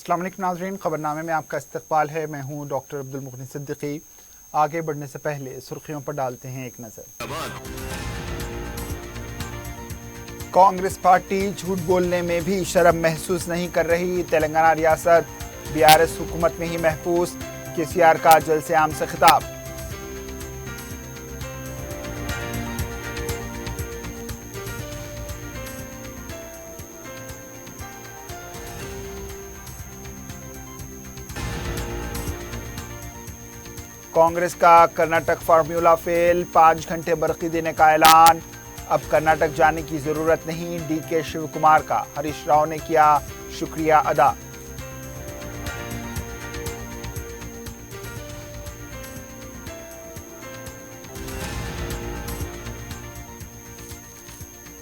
अस्सलाम वालेकुम नाज़रीन, खबरनामे में आपका इस्तकबाल है। मैं हूं डॉक्टर अब्दुल मुगनी सिद्दीकी। आगे बढ़ने से पहले सुर्खियों पर डालते हैं एक नज़र। कांग्रेस पार्टी झूठ बोलने में भी शर्म महसूस नहीं कर रही। तेलंगाना रियासत बीआरएस हुकूमत में ही महफूज। केसीआर का जल्द से आम से खिताब। कांग्रेस का कर्नाटक फार्मूला फेल, 5 घंटे बरकी देने का ऐलान। अब कर्नाटक जाने की जरूरत नहीं, डीके शिव कुमार का हरीश राव ने किया शुक्रिया अदा।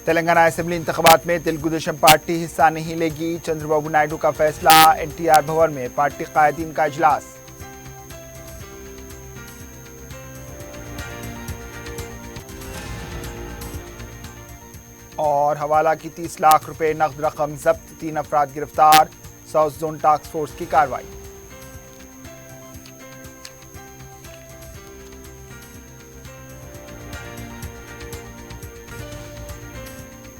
तेलंगाना असेंबली इंतखाबात में तेलुगु देशम पार्टी हिस्सा नहीं लेगी। चंद्रबाबू नायडू का फैसला। एनटीआर भवन में पार्टी कायदीन का इजलास। और हवाला की 30 लाख रुपए नकद रकम जब्त, 3 अफराद गिरफ्तार। साउथ जोन टास्क फोर्स की कार्रवाई।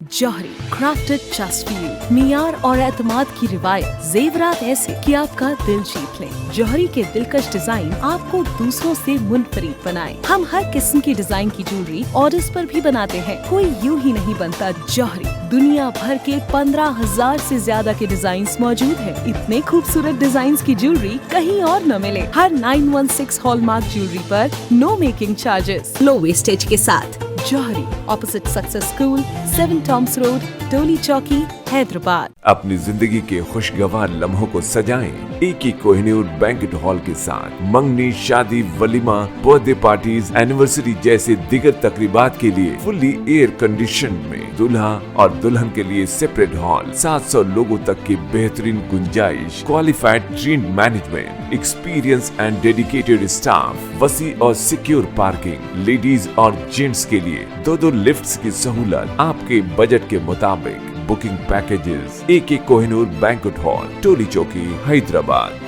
जौहरी क्राफ्टेड जस्ट फॉर यू। मियार और एतमाद की रिवायत, जेवरात ऐसे कि आपका दिल जीत लें। जौहरी के दिलकश डिजाइन आपको दूसरों से मुनफरिद बनाए। हम हर किस्म की डिजाइन की ज्वेलरी ऑर्डर्स पर भी बनाते हैं। कोई यूं ही नहीं बनता जौहरी। दुनिया भर के 15,000 से ज्यादा के डिजाइन मौजूद हैं। इतने खूबसूरत डिजाइन की ज्वेलरी कहीं और न मिले। हर 916 हॉलमार्क ज्वेलरी पर no making charges, low wastage के साथ। Jauhari, opposite Success School, 7 Tombs Road, Toli Chowki, Hyderabad. अपनी जिंदगी के खुशगवार लम्हों को सजाएं एके कोहिनूर बैंक्वेट हॉल के साथ। मंगनी, शादी, वलीमा, बर्थडे पार्टीज, एनिवर्सरी जैसे दिगर तकरीबात के लिए फुल्ली एयर कंडीशन में दूल्हा और दुल्हन के लिए सेपरेट हॉल। 700 लोगों तक की बेहतरीन गुंजाइश, qualified train management, experience and dedicated staff, वसी और सिक्योर पार्किंग, लेडीज और जेंट्स के लिए 2 लिफ्ट्स की सहूलत आपके बजट के मुताबिक। बुकिंग पैकेजेस एके Kohinoor banquet hall, Toli Chowki, Hyderabad.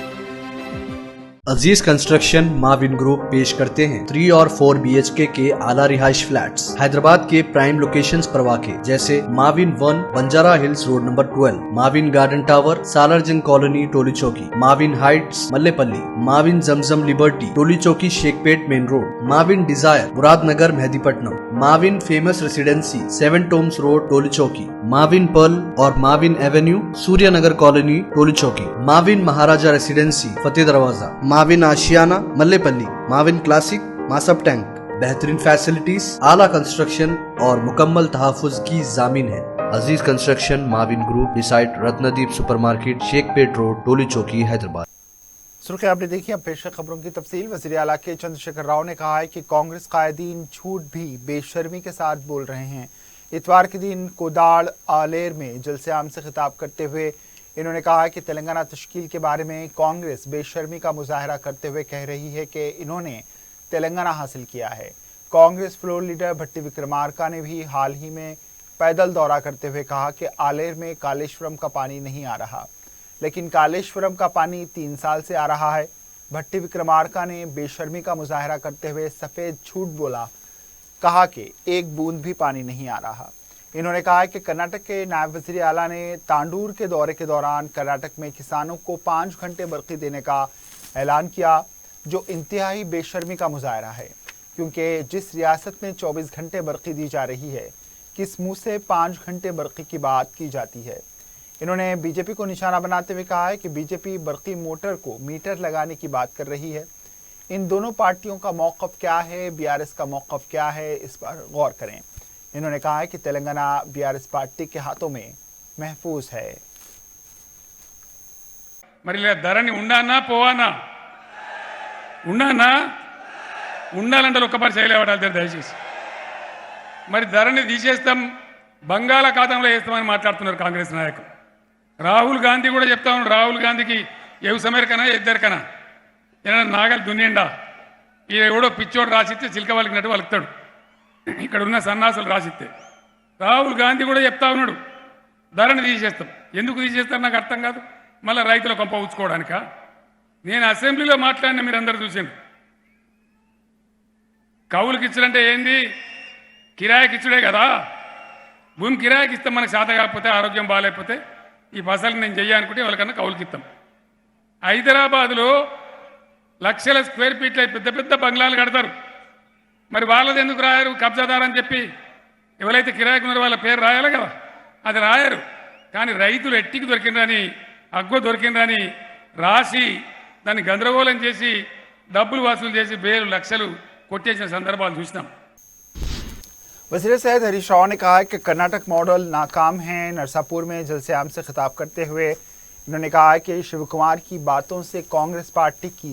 Aziz Construction Mavin Group पेश करते हैं 3 और 4 BHK के आला रिहाइश फ्लैट्स हैदराबाद के प्राइम लोकेशंस पर वाक़े, जैसे Mavin 1 Banjara Hills Road number 12, Mavin Garden Tower Salarjung Colony Toli Chowki, Mavin Heights Mallepally, Mavin Zamzam Liberty Toli Chowki Shaikpet main road, Mavin Desire Muradnagar Mehdipatnam, Mavin Famous Residency 7 Tombs Road Toli Chowki, Mavin Pearl और Mavin Avenue Suryanagar Colony Toli Chowki, Mavin Maharaja Residency Fateh Darwaza, Mavin Ashiana Mallepally, Mavin Classic Masab Tank. बेहतरीन फैसिलिटीज, आला कंस्ट्रक्शन और मुकम्मल तहफ़्फ़ुज़ की जामिन है। Aziz Construction Mavin Group, beside Ratnadeep Supermarket, Shaikpet Road, Toli Chowki, Hyderabad. सुर्खी आपने देखी। अब पेश है खबरों की तफसील। वज़ीर आला के चंद्रशेखर राव ने कहा है कि कांग्रेस कायदीन झूठ भी बेशर्मी के साथ बोल रहे हैं। इतवार के दिन कोदाड़ आलेर में जलसे आम से खिताब करते हुए इन्होंने कहा कि तेलंगाना तश्कील के बारे में कांग्रेस बेशर्मी का मुजाहरा करते हुए कह रही है कि इन्होंने तेलंगाना हासिल किया है। कांग्रेस फ्लोर लीडर भट्टी विक्रमार्का ने भी हाल ही में पैदल दौरा करते हुए कहा कि आलेर में कालेश्वरम का पानी नहीं आ रहा, लेकिन कालेश्वरम का पानी 3 साल से आ रहा है। भट्टी विक्रमार्का ने बेशर्मी का मुजाहरा करते हुए सफ़ेद झूठ बोला, कहा कि एक बूंद भी पानी नहीं आ रहा। इन्होंने कहा कि कर्नाटक के नायब वज़ीर आला ने तांडूर के दौरे के दौरान कर्नाटक में किसानों को 5 घंटे बरक़ी देने का ऐलान किया, जो इंतहाई बेशर्मी का मुजाहरा है, क्योंकि जिस रियासत में 24 घंटे बरक़ी दी जा रही है, किस मुँह से 5 घंटे बरक़ी की बात की जाती है। इन्होंने बीजेपी को निशाना बनाते हुए कहा है कि बीजेपी बरक़ी मोटर को मीटर लगाने की बात कर रही है। इन दोनों पार्टियों का मौक़िफ़ क्या है, बीआरएस का मौक़िफ़ क्या है, इस पर गौर करें। इन्होंने कहा है कि तेलंगाना बीआरएस पार्टी के हाथों में महफूज है। मरी धरनी उन्ना पोवाना उन्ना ఉండాలంటే ఒక్కపారి చేయలేవడాలి దయచేసి మరి ధరని తీసేస్తాం బంగాళాఖాతంలో వేస్తామని మాట్లాడుతున్నారు కాంగ్రెస్ నాయకులు. రాహుల్ గాంధీ కూడా చెప్తా ఉన్నాడు, రాహుల్ గాంధీకి ఎవసమేరకనా ఇద్దరికనా ఏమైనా నాగలు దున్నిండా ఈ ఎవడో పిచ్చోడు రాసిస్తే చిలక వలికినట్టు వలుకుతాడు. ఇక్కడ ఉన్న సన్నాసులు రాసిస్తే రాహుల్ గాంధీ కూడా చెప్తా ఉన్నాడు ధరని తీసేస్తాం. ఎందుకు తీసేస్తారు నాకు అర్థం కాదు. మళ్ళీ రైతుల కొంప ఉంచుకోవడానిక? నేను అసెంబ్లీలో మాట్లాడిన మీరు అందరు చూసిండ్రు. కౌలుకి ఇచ్చుడంటే ఏంది? కిరాయికి ఇచ్చుడే కదా. భూమి కిరాయికి ఇస్తాం, మనకు శాత కాకపోతే, ఆరోగ్యం బాగాలేకపోతే ఈ ఫసలు నేను చెయ్యాలనుకుంటే వాళ్ళకన్నా కౌలుకి ఇస్తాం. హైదరాబాదులో లక్షల స్క్వేర్ ఫీట్ల పెద్ద పెద్ద బంగ్లాలు కడతారు. మరి వాళ్ళది ఎందుకు రాయరు? కబ్జాదారు అని చెప్పి ఎవరైతే కిరాయికి ఉన్నారో వాళ్ళ పేరు రాయాలి కదా, అది రాయరు. కానీ రైతులు ఎట్టికి దొరికిందని, అగ్గో దొరికిందని రాసి దాన్ని గందరగోళం చేసి డబ్బులు వసూలు చేసి వేలు లక్షలు కొట్టేసిన సందర్భాలు చూసినాం. वज़ीर सेहत हरीश राव ने कहा कि कर्नाटक मॉडल नाकाम है। नरसापुर में जलसे-आम से खिताब करते हुए इन्होंने कहा कि शिव कुमार की बातों से कांग्रेस पार्टी की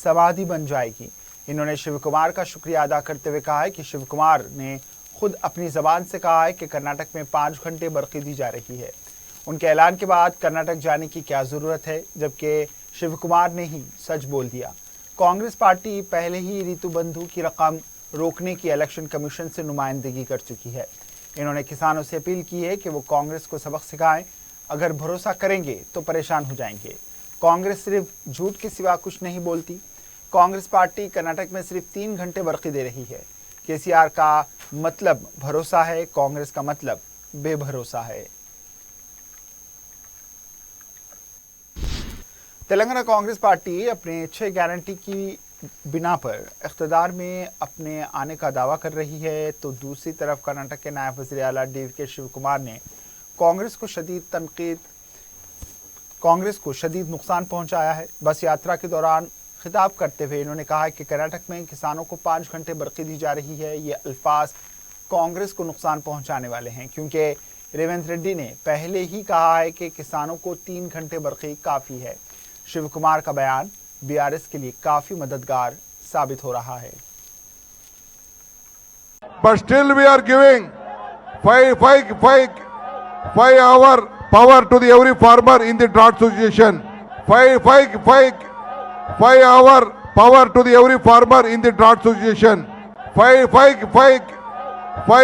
समाधि बन जाएगी। इन्होंने शिव कुमार का शुक्रिया अदा करते हुए कहा है कि शिव कुमार ने खुद अपनी ज़बान से कहा है कि कर्नाटक में 5 घंटे बरक़ी दी जा रही है। उनके ऐलान के बाद कर्नाटक जाने की क्या ज़रूरत है, जबकि शिव कुमार ने ही सच बोल दिया। कांग्रेस पार्टी पहले ही रितु बंधु की रकम रोकने की इलेक्शन कमीशन से नुमाइंदगी कर चुकी है। इन्होंने किसानों से अपील की है कि वो कांग्रेस को सबक सिखाएं। अगर भरोसा करेंगे तो परेशान हो जाएंगे। कांग्रेस सिर्फ झूठ के सिवा कुछ नहीं बोलती। कांग्रेस पार्टी कर्नाटक में सिर्फ 3 घंटे बरक़ी दे रही है। केसीआर का मतलब भरोसा है, कांग्रेस का मतलब बेभरोसा है। तेलंगाना कांग्रेस पार्टी अपने 6 गारंटी की बिना पर इख्तिदार में अपने आने का दावा कर रही है, तो दूसरी तरफ कर्नाटक के नायब वज़ीर आला DK शिव कुमार ने कांग्रेस को शदीद नुकसान पहुंचाया है। बस यात्रा के दौरान खिताब करते हुए इन्होंने कहा कि कर्नाटक में किसानों को 5 घंटे बरक़ी दी जा रही है। ये अल्फाज कांग्रेस को नुकसान पहुंचाने वाले हैं, क्योंकि रेवंत रेड्डी ने पहले ही कहा है कि किसानों को 3 घंटे बरक़ी काफ़ी है। शिव कुमार का बयान BRS के लिए काफी मददगार साबित हो रहा है। But still we are giving 5 hour power to the every farmer in the drought situation. 5 hour power to the every farmer in the drought situation. 5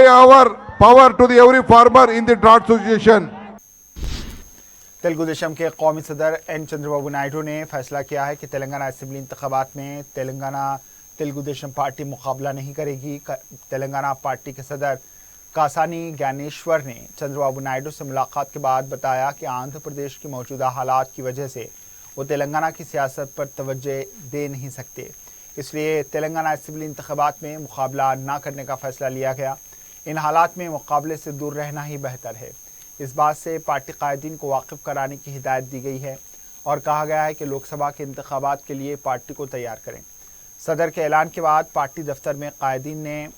hour power to the every farmer in the drought situation. Telugu Desam के कौमी सदर N Chandrababu Naidu ने फैसला किया है कि Telangana assembly इंतखाबात में तेलुगु देशम पार्टी मुकाबला नहीं करेगी। तेलंगाना पार्टी के सदर कासानी ज्ञानेश्वर ने चंद्रबाबू नायडू से मुलाकात के बाद बताया कि आंध्र प्रदेश की मौजूदा हालात की वजह से वो तेलंगाना की सियासत पर तवज्जो दे नहीं सकते, इसलिए तेलंगाना असेंबली इंतखाबात में मुकाबला न करने का फैसला लिया गया। इन हालात में मुकाबले से दूर रहना ही बेहतर है। इस बात से पार्टी कायदीन को वाकिफ कराने की हिदायत दी गई है और कहा गया है कि लोकसभा के इंतखाबात के लिए पार्टी को तैयार करें। सदर के ऐलान के बाद पार्टी दफ्तर में कायदीन ने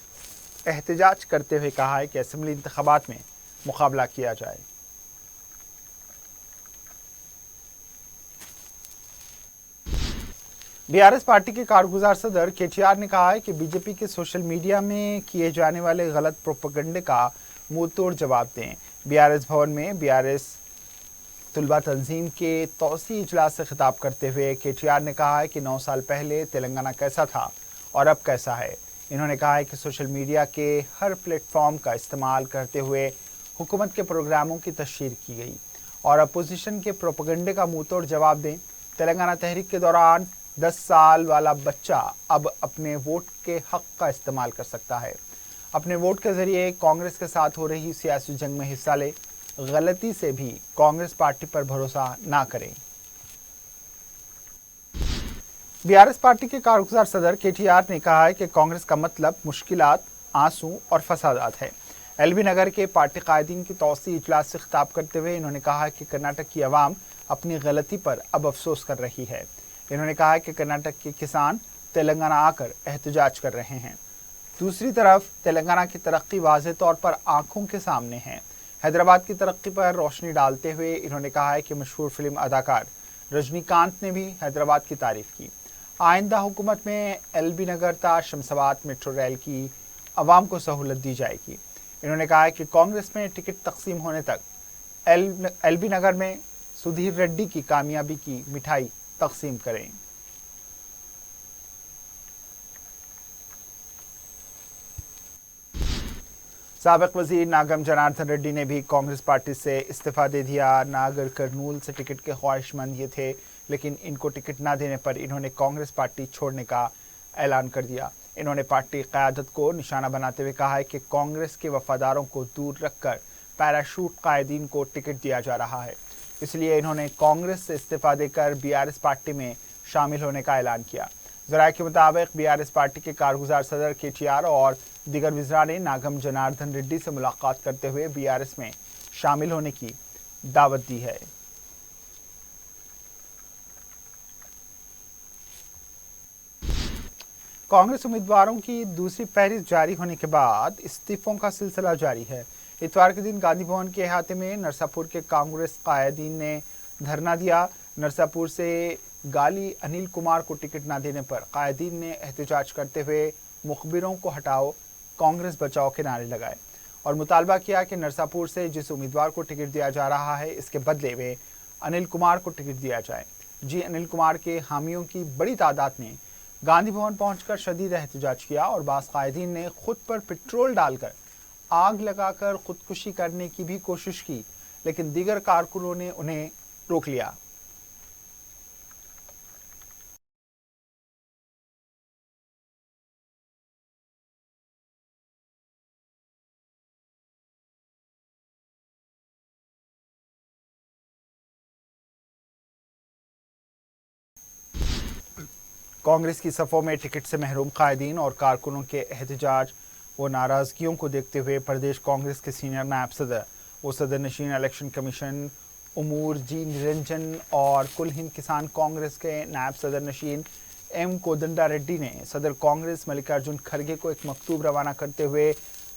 एहतजाज करते हुए कहा है कि असेंबली इंतखाबात में मुकाबला किया जाए। BRS पार्टी के कारगुजार सदर KTR ने कहा है कि बीजेपी के सोशल मीडिया में किए जाने वाले गलत प्रोपेगेंडे का मुंह तोड़ जवाब दें। BRS भवन में BRS तुलबा तंजीम के तौसी इजलास से खिताब करते हुए KTR ने कहा है कि 9 साल पहले तेलंगाना कैसा था और अब कैसा है। इन्होंने कहा है कि सोशल मीडिया के हर प्लेटफॉर्म का इस्तेमाल करते हुए हुकूमत के प्रोग्रामों की तशहीर की गई और अपोजिशन के प्रोपेगेंडे का मुंह तोड़ जवाब दें। तेलंगाना तहरीक के दौरान 10 साल वाला बच्चा अब अपने वोट के हक का इस्तेमाल कर सकता है। अपने वोट के जरिए कांग्रेस के साथ हो रही सियासी जंग में हिस्सा ले। गलती से भी कांग्रेस पार्टी पर भरोसा ना करें। BRS पार्टी के कारगुजार सदर KTR ने कहा है कि कांग्रेस का मतलब मुश्किलात, आंसू और फसादात है। LB नगर के पार्टी कायदीन की तौसी इजलास से खिताब करते हुए इन्होंने कहा कि कर्नाटक की आवाम अपनी गलती पर अब अफसोस कर रही है। इन्होंने कहा कि कर्नाटक के किसान तेलंगाना आकर एहतजाज कर रहे हैं। दूसरी तरफ तेलंगाना की तरक्की वाज़ेह तौर पर आंखों के सामने है। हैदराबाद की तरक्की पर रोशनी डालते हुए इन्होंने कहा है कि मशहूर फिल्म अदाकार रजनीकांत ने भी हैदराबाद की तारीफ की। आइंदा हुकूमत में LB नगर ता शमशाबाद मेट्रो रेल की आवाम को सहूलत दी जाएगी। इन्होंने कहा है कि कांग्रेस में टिकट तकसीम होने तक LB नगर में सुधीर रेड्डी की कामयाबी की मिठाई तकसीम करें। साबिक वजीर नागम जनार्दन रेड्डी ने भी कांग्रेस पार्टी से इस्तीफा दे दिया। नागर कर्नूल से टिकट के ख्वाहिशमंद ये थे, लेकिन इनको टिकट न देने पर इन्होंने कांग्रेस पार्टी छोड़ने का ऐलान कर दिया। इन्होंने पार्टी क़यादत को निशाना बनाते हुए कहा है कि कांग्रेस के वफादारों को दूर रखकर पैराशूट कायदीन को टिकट दिया जा रहा है, इसलिए इन्होंने कांग्रेस से इस्तीफा देकर बीआरएस पार्टी में शामिल होने का ऐलान किया। ज़राए के मुताबिक बीआरएस पार्टी के कारगुजार सदर केटीआर और दीगर वज़रा ने नागम जनार्दन रेड्डी से मुलाकात करते हुए बीआरएस में शामिल होने की दावत दी है। कांग्रेस उम्मीदवारों की दूसरी फहरिस्त जारी होने के बाद इस्तीफों का सिलसिला जारी है। इतवार के दिन गांधी भवन के अहाते में नरसापुर के कांग्रेस कायदीन ने धरना दिया। नरसापुर से गाली अनिल कुमार को टिकट न देने पर कायदीन ने एहतजाज करते हुए मुखबिरों को हटाओ, कांग्रेस बचाओ के नारे लगाए और मुतालबा किया कि नरसापुर से जिस उम्मीदवार को टिकट दिया जा रहा है, इसके बदले में अनिल कुमार को टिकट दिया जाए। जी अनिल कुमार के हामियों की बड़ी तादाद ने गांधी भवन पहुंचकर शदीद एहतजाज किया और बाज़ कायदीन ने खुद पर पेट्रोल डालकर आग लगाकर खुदकुशी करने की भी कोशिश की, लेकिन दीगर कारकुनों ने उन्हें रोक लिया। कांग्रेस की सफ़ों में टिकट से महरूम कायदीन और कारकुनों के एहतजाज व नाराज़गियों को देखते हुए प्रदेश कांग्रेस के सीनियर नायब सदर व सदर नशीन इलेक्शन कमीशन उमूर जी निरंजन और कुल हिंद किसान कांग्रेस के नायब सदर नशीन एम कोदंडा रेड्डी ने सदर कांग्रेस मल्लिकार्जुन खड़गे को एक मकतूब रवाना करते हुए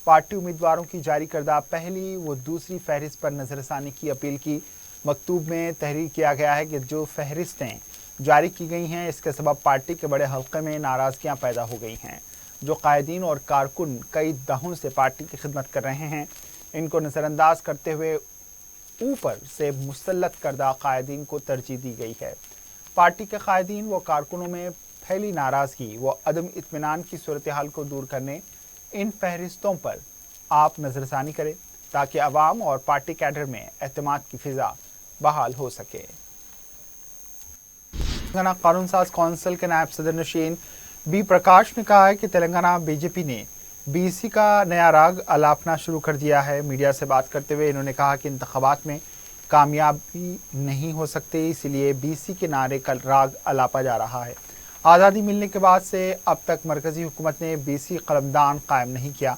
पार्टी उम्मीदवारों की जारी करदा पहली व दूसरी फहरिस्त पर नज़रसानी की अपील की। मकतूब में तहरीर किया गया है कि जो फहरिस्तें जारी की गई हैं, इसके सबब पार्टी के बड़े हल्के में नाराज़गियाँ पैदा हो गई हैं। जो कायदीन और कारकुन कई दहाकों से पार्टी की खिदमत कर रहे हैं, इनको नज़रअंदाज करते हुए ऊपर से मुसल्लत करदा कायदीन को तरजीह दी गई है। पार्टी के कायदीन व कारकुनों में फैली नाराज़गी व अदम इत्मीनान की सूरत हाल को दूर करने इन फहरिस्तों पर आप नज़रसानी करें ताकि अवाम और पार्टी कैडर में एतमाद की फ़िज़ा बहाल हो सके। तेलंगाना कानून साज कौंसिल के नायब सदर नशीन बी प्रकाश ने कहा है कि तेलंगाना बीजेपी ने बीसी का नया राग अलापना शुरू कर दिया है। मीडिया से बात करते हुए इन्होंने कहा कि इंतखाबात में कामयाबी नहीं हो सकती, इसलिए बीसी के नारे का राग अलापा जा रहा है। आज़ादी मिलने के बाद से अब तक मरकजी हुकूमत ने बीसी कलमदान कायम नहीं किया।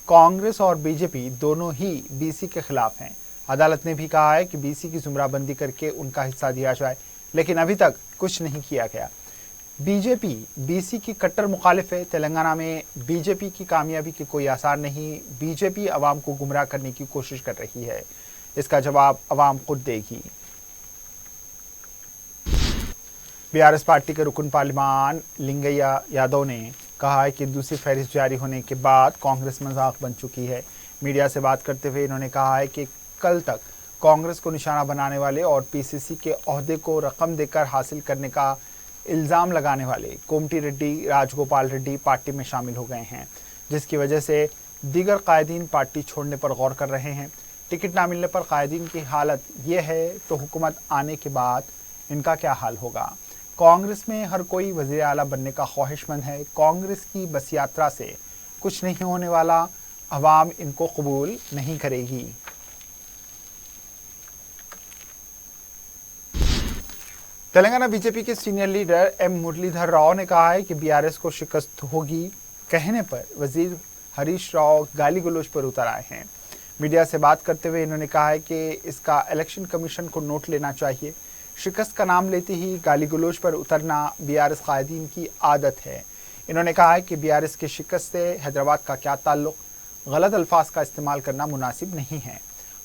कांग्रेस और बीजेपी दोनों ही बीसी के खिलाफ हैं। अदालत ने भी कहा है कि बीसी की जुमराबंदी करके उनका हिस्सा दिया जाए, लेकिन अभी तक कुछ नहीं किया गया। बीजेपी बीसी की कट्टर मुखालिफ है। तेलंगाना में बीजेपी की कामयाबी के कोई आसार नहीं। बीजेपी अवाम को गुमराह करने की कोशिश कर रही है, इसका जवाब अवाम खुद देगी। बीआरएस पार्टी के रुकन पार्लिमान लिंगैया यादव ने कहा है कि दूसरी फहरिस्त जारी होने के बाद कांग्रेस मजाक बन चुकी है। मीडिया से बात करते हुए इन्होंने कहा है कि कल तक कांग्रेस को निशाना बनाने वाले और पीसीसी के ओहदे को रकम देकर हासिल करने का इल्ज़ाम लगाने वाले कोमटी रेड्डी, राजगोपाल रेड्डी पार्टी में शामिल हो गए हैं, जिसकी वजह से दीगर कायदीन पार्टी छोड़ने पर गौर कर रहे हैं। टिकट ना मिलने पर कायदीन की हालत ये है तो हुकूमत आने के बाद इनका क्या हाल होगा। कांग्रेस में हर कोई वज़ीर आला बनने का ख्वाहिशमंद है। कांग्रेस की बस यात्रा से कुछ नहीं होने वाला, अवाम इनको कबूल नहीं करेगी। तेलंगाना बीजेपी के senior leader M Muralidhar Rao ने कहा है कि बीआरएस को शिकस्त होगी कहने पर वजीर हरीश राव गाली गलौज पर उतर आए हैं। मीडिया से बात करते हुए इन्होंने कहा है कि इसका इलेक्शन कमीशन को नोट लेना चाहिए। शिकस्त का नाम लेते ही गाली गलौज पर उतरना बीआरएस कायदीन की आदत है। इन्होंने कहा है कि बीआरएस की शिकस्त से हैदराबाद का क्या ताल्लुक, गलत अल्फाज का इस्तेमाल करना मुनासिब नहीं है।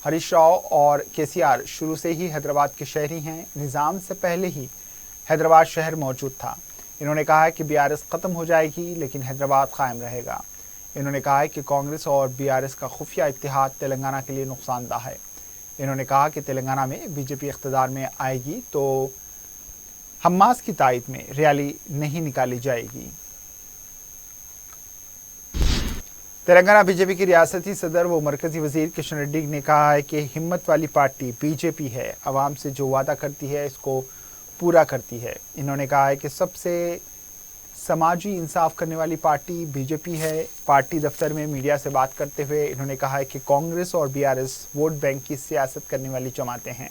हरीश राव और केसीआर शुरू से ही हैदराबाद के शहरी हैं। निज़ाम से पहले ही हैदराबाद शहर मौजूद था। इन्होंने कहा है कि बीआरएस ख़त्म हो जाएगी लेकिन हैदराबाद कायम रहेगा। इन्होंने कहा है कि कांग्रेस और बीआरएस का खुफिया इत्तेहाद तेलंगाना के लिए नुकसानदा है। इन्होंने कहा कि तेलंगाना में बीजेपी इख्तिदार में आएगी तो हम्मास की तायद में रैली नहीं निकाली जाएगी। तेलंगाना बीजेपी की रियासती सदर व मरकजी वजीर किशन रेड्डी ने कहा है कि हिम्मत वाली पार्टी बीजेपी है, आवाम से जो वादा करती है इसको पूरा करती है। इन्होंने कहा है कि सबसे समाजी इंसाफ करने वाली पार्टी बीजेपी है। पार्टी दफ्तर में मीडिया से बात करते हुए इन्होंने कहा है कि कांग्रेस और बीआरएस वोट बैंक की सियासत करने वाली जमातें हैं।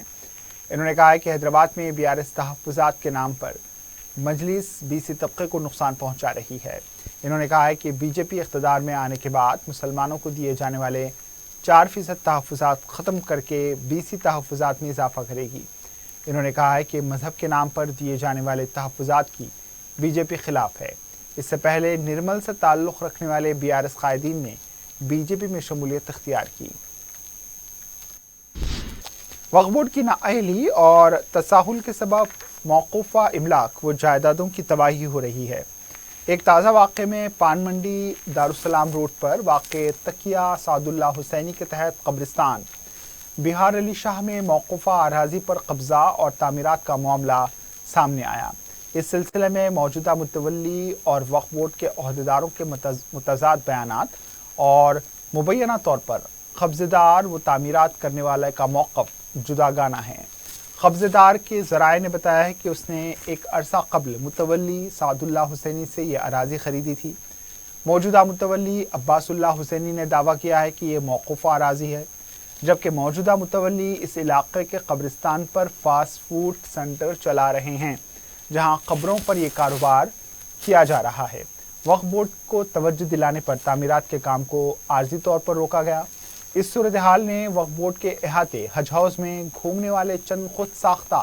इन्होंने कहा है कि हैदराबाद में बीआरएस तहफ़्फ़ुज़ात के नाम पर मजलिस बीसी तबके को नुकसान पहुंचा रही है। इन्होंने कहा है कि बीजेपी इक़्तिदार में आने के बाद मुसलमानों को दिए जाने वाले 4% तहफ़्फ़ुज़ात ख़त्म करके बीसी तहफ़्फ़ुज़ात में इजाफा करेगी। इन्होंने कहा है कि मज़हब के नाम पर दिए जाने वाले तहफ़्फ़ुज़ात की बीजेपी खिलाफ है। इससे पहले निर्मल से ताल्लुक़ रखने वाले बीआरएस कायदीन ने बीजेपी में शमूलियत इख्तियार की। वक्फ़ बोर्ड की नाअहली और तसाहुल के सबब मौकूफ़ा इमलाक व जायदादों की तबाही हो रही है। एक ताज़ा वाक़े में पान मंडी दारुस्सलाम रोड पर वाक़े तकिया सादुल्ला हुसैनी के तहत कब्रिस्तान बिहार अली शाह में मौकूफ़ा अराज़ी पर कब्ज़ा और तामीरात का मामला सामने आया। इस सिलसिले में मौजूदा मुतवल्ली और वक्फ़ बोर्ड के अहदेदारों के मुतज़ाद बयानात और मुबैना तौर पर कब्ज़ेदार व तामीरात करने वाले का मौक़िफ़ जुदागाना है। कब्ज़ेदार के ज़राए ने बताया है कि उसने एक अरसा कबल मुतवल्ली सादुल्ला हुसैनी से ये अराज़ी ख़रीदी थी। मौजूदा मुतवल्ली अब्बासुल्लाह हुसैनी ने दावा किया है कि ये मौकूफ़ा अराज़ी है, जबकि मौजूदा मुतवल्ली इस इलाक़े के कब्रिस्तान पर फ़ास्ट फूड सेंटर चला रहे हैं, जहां कब्रों पर यह कारोबार किया जा रहा है। वक्फ़ बोर्ड को तवज्जो दिलाने पर तामीरात के काम को आर्जी तौर पर रोका गया। इस सूरत हाल ने वक्फ़ बोर्ड के अहाते हज हाउस में घूमने वाले चंद खुद साख्ता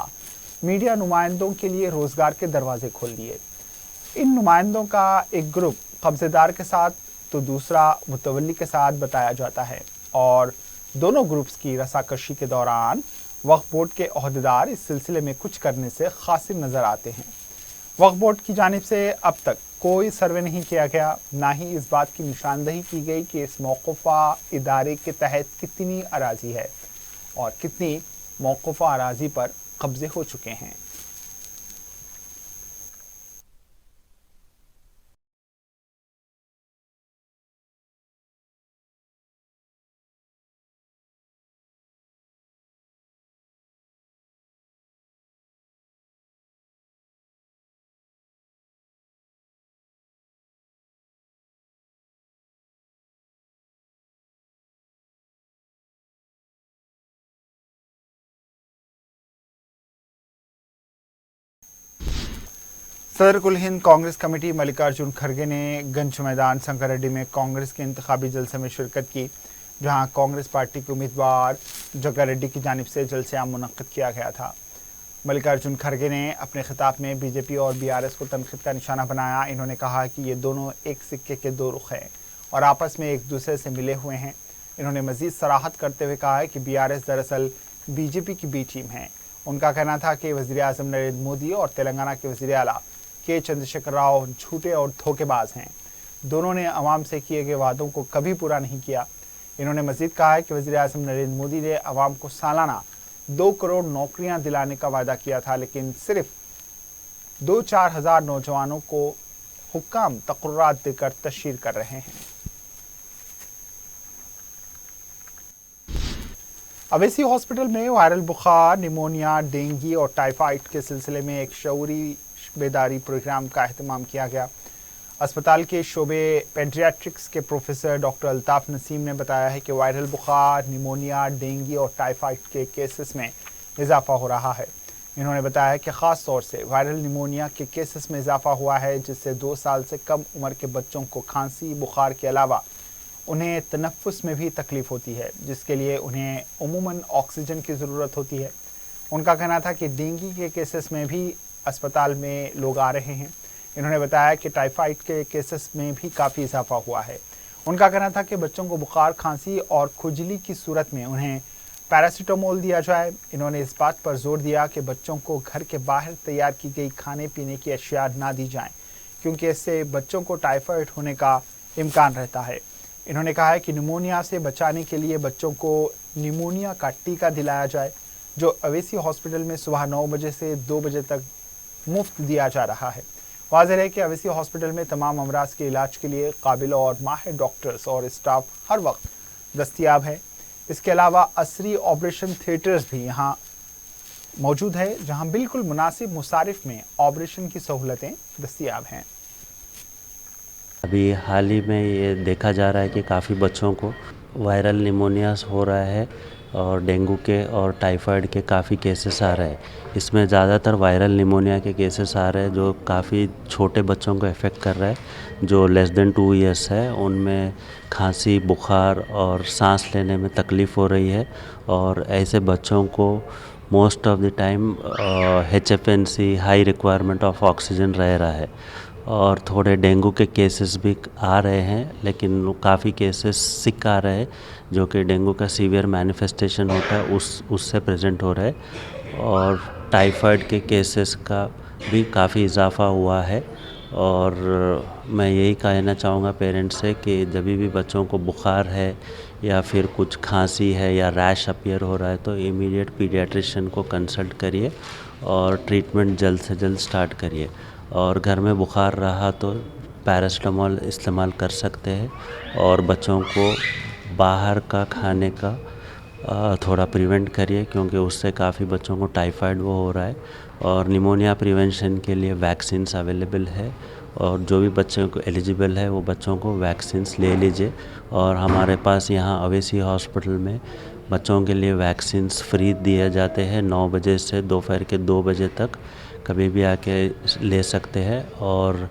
मीडिया नुमाइंदों के लिए रोज़गार के दरवाजे खोल दिए। इन नुमाइंदों का एक ग्रुप कब्ज़ेदार के साथ तो दूसरा मुतवल्ली के साथ बताया जाता है और दोनों ग्रुप्स की रसाकशी के दौरान वक्फ़ बोर्ड के अहदेदार इस सिलसिले में कुछ करने से ख़ासिर नज़र आते हैं। वक्फ़ बोर्ड की जानिब से अब तक कोई सर्वे नहीं किया गया, ना ही इस बात की निशानदही की गई कि इस मौकूफ़ा इदारे के तहत कितनी अराज़ी है और कितनी मौकूफ़ा अराज़ी पर कब्ज़े हो चुके हैं। सदर कुल हिंद कांग्रेस कमेटी मल्लिकार्जुन खड़गे ने गंज मैदान संगारेड्डी में कांग्रेस के इंतखाबी जलसे में शिरकत की, जहां कांग्रेस पार्टी के उम्मीदवार जग्गारेड्डी की जानिब से जलसे-आम मुनक्किद किया गया था। मल्लिकार्जुन खड़गे ने अपने खिताब में बीजेपी और बीआरएस को तनकीद का निशाना बनाया। इन्होंने कहा कि ये दोनों एक सिक्के के दो रुख हैं और आपस में एक दूसरे से मिले हुए हैं। इन्होंने मजीद सराहत करते हुए कहा है कि बीआरएस दरअसल बीजेपी की बी टीम है। उनका कहना था कि वज़ीर-ए-आज़म नरेंद्र मोदी और तेलंगाना के वज़ीर आला के चंद्रशेखर राव झूठे और धोखेबाज हैं। दोनों ने अवाम से किए गए वादों को कभी पूरा नहीं किया। इन्होंने मजीद कहा है कि वज़ीर-ए-आज़म नरेंद्र मोदी ने अवाम को सालाना 2 करोड़ नौकरियां दिलाने का वादा किया था, लेकिन सिर्फ 2-4 हज़ार नौजवानों को हुक्काम तक़र्रुरात देकर तशहीर कर रहे हैं। अवेसी हॉस्पिटल में वायरल बुखार, निमोनिया, डेंगू और टाइफाइड के सिलसिले में एक शऊरी बेदारी प्रोग्राम का एहतमाम किया गया। अस्पताल के शोबे पेडियाट्रिक्स के प्रोफेसर डॉक्टर अल्ताफ नसीम ने बताया है कि वायरल बुखार, निमोनिया, डेंगू और टाइफाइड के केसेस में इजाफा हो रहा है। इन्होंने बताया कि ख़ास तौर से वायरल निमोनिया के केसेस में इजाफा हुआ है, जिससे 2 साल से कम उम्र के बच्चों को खांसी, बुखार के अलावा उन्हें तनफ्फुस में भी तकलीफ होती है, जिसके लिए उन्हें उमूमन ऑक्सीजन की ज़रूरत होती है। उनका कहना था कि डेंगू के केसेस में भी अस्पताल में लोग आ रहे हैं। इन्होंने बताया कि टाइफाइड के केसेस में भी काफ़ी इजाफा हुआ है। उनका कहना था कि बच्चों को बुखार, खांसी और खुजली की सूरत में उन्हें पैरासीटामोल दिया जाए। इन्होंने इस बात पर जोर दिया कि बच्चों को घर के बाहर तैयार की गई खाने पीने की अशिया ना दी जाएं, क्योंकि इससे बच्चों को टाइफाइड होने का इम्कान रहता है। इन्होंने कहा है कि निमोनिया से बचाने के लिए बच्चों को निमोनिया का टीका दिलाया जाए, जो अवेसी हॉस्पिटल में सुबह 9 बजे से 2 बजे तक मुफ्त दिया जा रहा है। वाज़ेह है कि अवेसी हॉस्पिटल में तमाम अमराज के इलाज के लिए काबिल और माहिर डॉक्टर्स और स्टाफ हर वक्त दस्तयाब है। इसके अलावा असरी ऑपरेशन थिएटर्स भी यहाँ मौजूद है, जहां बिल्कुल मुनासिब मुसारिफ में ऑपरेशन की सहूलतें दस्तयाब हैं। अभी हाल ही में ये देखा जा रहा है कि काफ़ी बच्चों को वायरल निमोनियास हो रहा है और डेंगू के और टाइफाइड के काफ़ी केसेस आ रहे हैं। इसमें ज़्यादातर वायरल निमोनिया के केसेस आ रहे हैं जो काफ़ी छोटे बच्चों को अफेक्ट कर रहा है। जो लेस देन 2 इयर्स है उनमें खांसी, बुखार और सांस लेने में तकलीफ़ हो रही है। और ऐसे बच्चों को most of the time HFNC high requirement of oxygen रह रहा है। और थोड़े डेंगू के केसेस भी आ रहे हैं, लेकिन काफ़ी केसेस सिक आ रहे हैं जो कि डेंगू का सीवियर मैनिफेस्टेशन होता है उससे प्रेजेंट हो रहा है। और टाइफाइड के केसेस का भी काफ़ी इजाफा हुआ है। और मैं यही कहना चाहूँगा पेरेंट्स से कि जब भी बच्चों को बुखार है या फिर कुछ खांसी है या रैश अपीयर हो रहा है तो इमीडिएट पीडियाट्रिशियन को कंसल्ट करिए और ट्रीटमेंट जल्द से जल्द स्टार्ट करिए। और घर में बुखार रहा तो पैरास्टामोल इस्तेमाल कर सकते हैं। और बच्चों को बाहर का खाने का थोड़ा प्रिवेंट करिए, क्योंकि उससे काफ़ी बच्चों को टाइफाइड वो हो रहा है। और निमोनिया प्रिवेंशन के लिए वैक्सीन्स अवेलेबल है और जो भी बच्चों को एलिजिबल है वो बच्चों को वैक्सीन्स ले लीजिए। और हमारे पास यहाँ अवेसी हॉस्पिटल में बच्चों के लिए वैक्सीन्स फ्री दिए जाते हैं 9 बजे से दोपहर के 2 बजे तक। कभी भी आके ले सकते हैं। और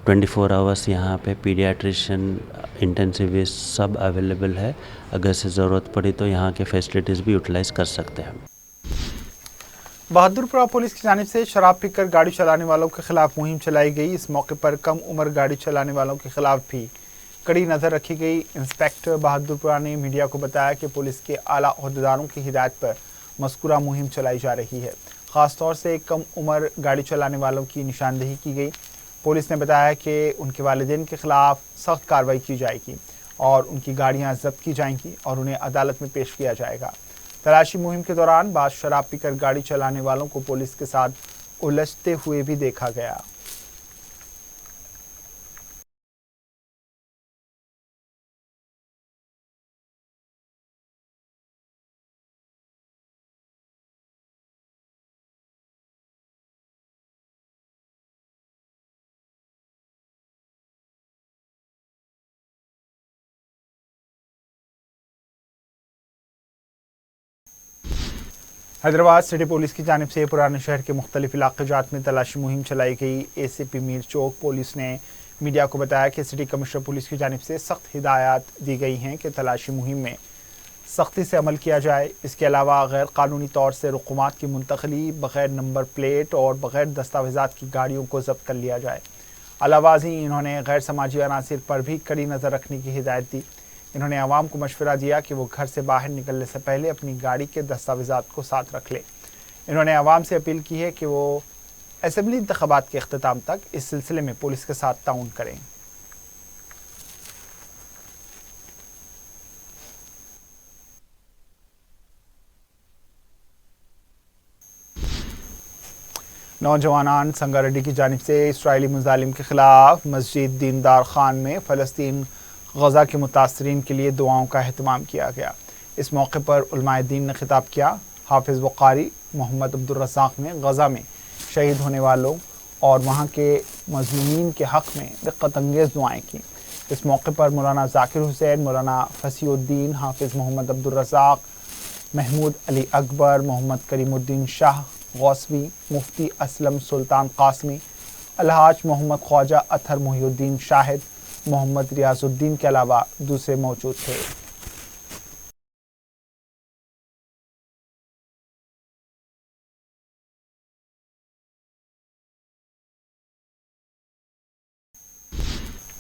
24 आवर्स यहाँ पे पीडियाट्रिशियन, इंटेंसिविस्ट सब अवेलेबल है। अगर से ज़रूरत पड़ी तो यहाँ के फैसिलिटीज़ भी यूटिलाइज़ कर सकते हैं। बहादुरपुरा पुलिस की जानिब से शराब पीकर गाड़ी चलाने वालों के खिलाफ मुहिम चलाई गई। इस मौके पर कम उम्र गाड़ी चलाने वालों के खिलाफ भी कड़ी नज़र रखी गई। इंस्पेक्टर बहादुरपुरा ने मीडिया को बताया कि पुलिस के आला ओहदेदारों की हिदायत पर मज़कूरा मुहिम चलाई जा रही है। ख़ासतौर से कम उम्र गाड़ी चलाने वालों की निशानदेही की गई। पुलिस ने बताया कि उनके वालिदैन के खिलाफ सख्त कार्रवाई की जाएगी और उनकी गाड़ियां जब्त की जाएंगी और उन्हें अदालत में पेश किया जाएगा। तलाशी मुहिम के दौरान बाद शराब पीकर गाड़ी चलाने वालों को पुलिस के साथ उलझते हुए भी देखा गया। हैदराबाद सिटी पुलिस की जानिब से पुराने शहर के मुख्तलिफ इलाके जात में तलाशी मुहिम चलाई गई। ACP मीर चौक पुलिस ने मीडिया को बताया कि सिटी कमिश्नर पुलिस की जानिब से सख्त हिदायत दी गई हैं कि तलाशी मुहिम में सख्ती से अमल किया जाए। इसके अलावा गैर कानूनी तौर से रुक़ूमात की मुंतकली, बग़ैर नंबर प्लेट और बग़ैर दस्तावेज़ात की गाड़ियों को जब्त कर लिया जाए। अलावाज़ी इन्होंने गैर समाजी अनासिर पर भी कड़ी नज़र रखने की हिदायत दी। इन्होंने आवाम को मशवरा दिया कि वो घर से बाहर निकलने से पहले अपनी गाड़ी के दस्तावेज़ात को साथ रख लें। इन्होंने आवाम से अपील की है कि वो असेंबली इंतखाबात के अख्ताम तक इस सिलसिले में पुलिस के साथ ताउन करें। नौजवान संगारेड्डी की जानिब से इसराइली मुजालिम के खिलाफ मस्जिद दीनदार खान में फ़लस्तीन गज़ा के मुतासरीन के लिए दुआओं का एहतमाम किया गया। इस मौके पर उलमाए दीन ने खिताब किया। हाफिज़ व कारी मोहम्मद अब्दुल रज़ाक ने गज़ा में शहीद होने वालों और वहाँ के मज़लूमीन के हक़ में दिक्कत अंगेज़ दुआएँ की। इस मौके पर मौलाना ज़ाकिर हुसैन, मौलाना फसीउद्दीन, हाफिज़ मोहम्मद अब्दुल रज़ाक, महमूद अली अकबर, मोहम्मद करीमुद्दीन शाह गौसवी, मुफ्ती असलम सुल्तान कासमी, अलहाज मोहम्मद ख्वाजा अतहर मुहिउद्दीन शाहिद, मोहम्मद रियाजुद्दीन के अलावा दूसरे मौजूद थे।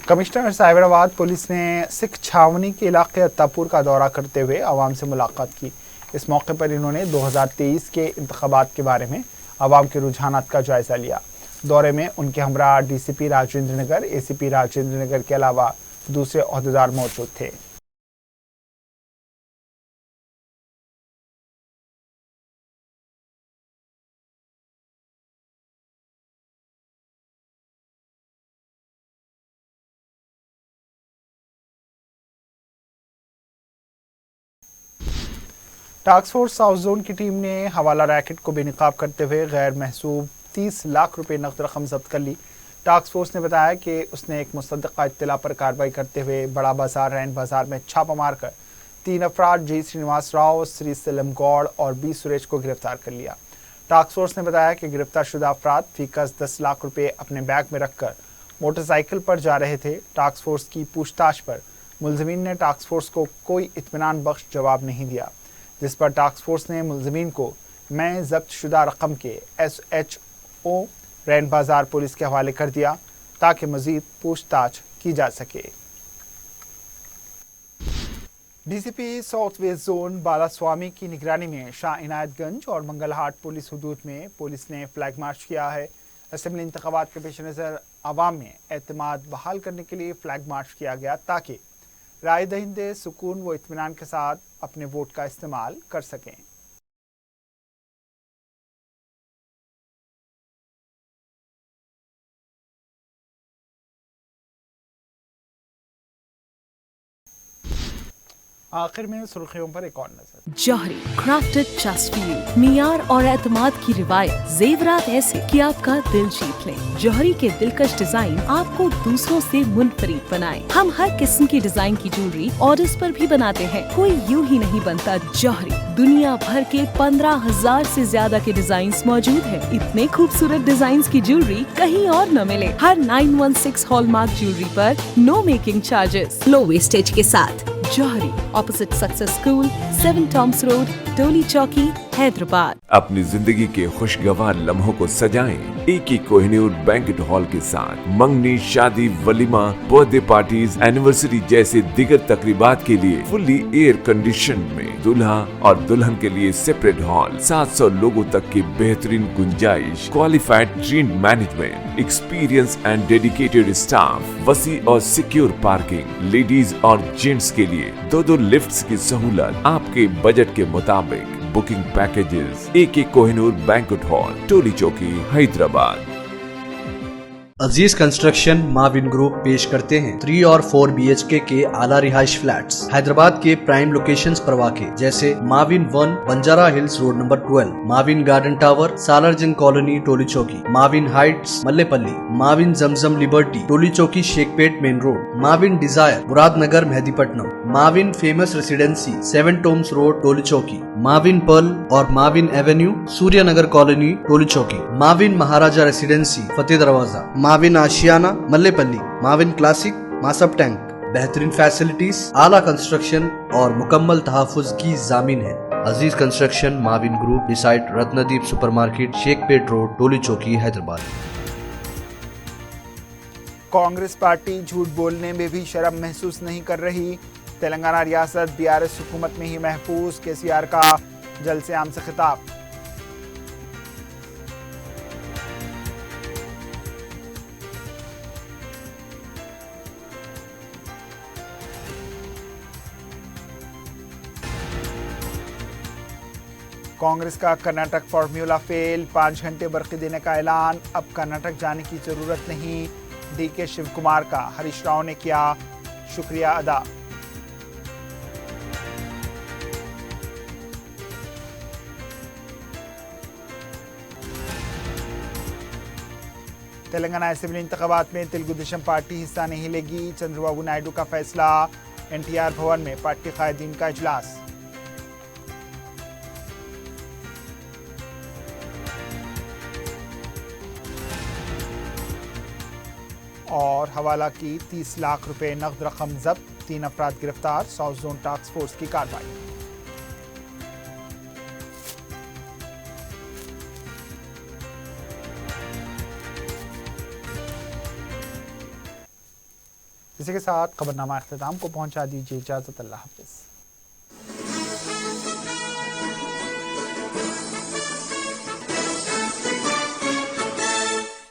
कमिश्नर साइबराबाद पुलिस ने सिख छावनी के इलाके अत्तापुर का दौरा करते हुए आवाम से मुलाकात की। इस मौके पर इन्होंने 2023 के इंतखाबात के बारे में आवाम के रुझानात का जायजा लिया। दौरे में उनके हमरा DCP राजेंद्र नगर, ACP राजेंद्र नगर के अलावा दूसरे ओहदेदार मौजूद थे। टास्क फोर्स साउथ जोन की टीम ने हवाला रैकेट को बेनकाब करते हुए गैर महसूब 30 लाख रुपए नकद रकम जब्त कर ली। टास्क फोर्स ने बताया कि उसने एक मुसद्दक़ा इत्तला पर कार्रवाई करते हुए बड़ा बाजार रैन बाजार में छापा मारकर 3 अफराद जी श्रीनिवास राव, श्री सलम गौड़ और बी सुरेश को गिरफ्तार कर लिया। टास्क फोर्स ने बताया कि गिरफ्तार शुदा अफराद फीकस 10 लाख रुपए अपने बैग में रखकर मोटरसाइकिल पर जा रहे थे। टास्क फोर्स की पूछताछ पर मुलजमीन ने टास्क फोर्स को कोई इत्मीनान बख्श जवाब नहीं दिया, जिस पर टास्क फोर्स ने मुलजमीन को मैं जब्त शुदा रकम के SHO रैन बाजार पुलिस के हवाले कर दिया ताकि मजीद पूछताछ की जा सके। DCP south west zone Balaswamy की निगरानी में शाह इनायतगंज और मंगलहाट पुलिस हुदूद में पुलिस ने फ्लैग मार्च किया है। असेंबली इंतखाबात के पेश नज़र आवाम में एतमाद बहाल करने के लिए फ्लैग मार्च किया गया ताकि राय दहिंदे सुकून व इत्मीनान के साथ अपने वोट का इस्तेमाल कर सकें। आखिर में सुर्खियों पर एक और नजर। जौहरी क्राफ्टेड जस्ट फॉर यू, मियार और एतमाद की रिवायत, जेवरात ऐसे कि आपका दिल जीत लें। जौहरी के दिलकश डिजाइन आपको दूसरों से मुनफरिद बनाए। हम हर किस्म की डिजाइन की ज्वेलरी ऑर्डर्स पर भी बनाते हैं, कोई यूं ही नहीं बनता। जौहरी दुनिया भर के 15,000 से ज्यादा के डिजाइन मौजूद है। इतने खूबसूरत डिजाइन की ज्वेलरी कहीं और न मिले। हर 916 हॉलमार्क ज्वेलरी पर no making charges, low wastage के साथ। Jauhari, opposite Success School, 7 Tombs Road, Toli Chowki, Hyderabad. अपनी जिंदगी के खुशगवार लम्हों को सजाएं एक ही कोहिनूर बैंकेट हॉल के साथ। मंगनी, शादी, वलीमा, बर्थडे पार्टीज, एनिवर्सरी जैसे दिगर तकरीबात के लिए फुल्ली एयर कंडीशन में दूल्हा और दुल्हन के लिए सेपरेट हॉल, 700 लोगों तक की बेहतरीन गुंजाइश, qualified trained management, experience and dedicated staff, वसी और सिक्योर पार्किंग, लेडीज और जेंट्स के लिए 2 लिफ्ट्स की सहूलत आपके बजट के मुताबिक। Booking packages AK Kohinoor banquet hall, Toli Chowki, Hyderabad. Aziz Construction Mavin Group पेश करते हैं 3 और 4 BHK के आला रिहाइश फ्लैट्स हैदराबाद के प्राइम लोकेशंस पर वाक़े, जैसे Mavin 1 Banjara Hills Road number 12, Mavin Garden Tower Salarjung Colony Toli Chowki, Mavin Heights Mallepally, Mavin Zamzam Liberty Toli Chowki Shaikpet main road, Mavin Desire Muradnagar Mehdipatnam, Mavin Famous Residency 7 Tombs Road Toli Chowki, Mavin Pearl और Mavin Avenue Suryanagar Colony Toli Chowki, Mavin Maharaja Residency Fateh Darwaza, Mavin Ashiana Mallepally, Mavin Classic Masab Tank. बेहतरीन फैसिलिटीज, आला कंस्ट्रक्शन और मुकम्मल तहफ़्फ़ुज़ की जामीन है। Aziz Construction Mavin Group, beside Ratnadeep Supermarket, Shaikpet Road, Toli Chowki, Hyderabad. Congress party झूठ बोलने में भी शर्म महसूस नहीं कर रही। तेलंगाना रियासत BRS हुकूमत में ही महफूज, KCR का जलसे आम से खिताब। कांग्रेस का कर्नाटक फॉर्मूला फेल, 5 घंटे बरक़ी देने का ऐलान, अब कर्नाटक जाने की जरूरत नहीं। DK शिव कुमार का हरीश राव ने किया शुक्रिया अदा। तेलंगाना असेंबली इंतखाबात में तेलुगु देशम पार्टी हिस्सा नहीं लेगी, चंद्रबाबू नायडू का फैसला। NTR भवन में पार्टी कायदीन का इजलास। और हवाला की 30 लाख रुपए नकद रकम जब्त, 3 अफराद गिरफ्तार, साउथ जोन टास्क फोर्स की कार्रवाई। इसी के साथ खबरनामा इख्तिताम को पहुंचा दीजिए। इजाजत, अल्लाह हाफिज।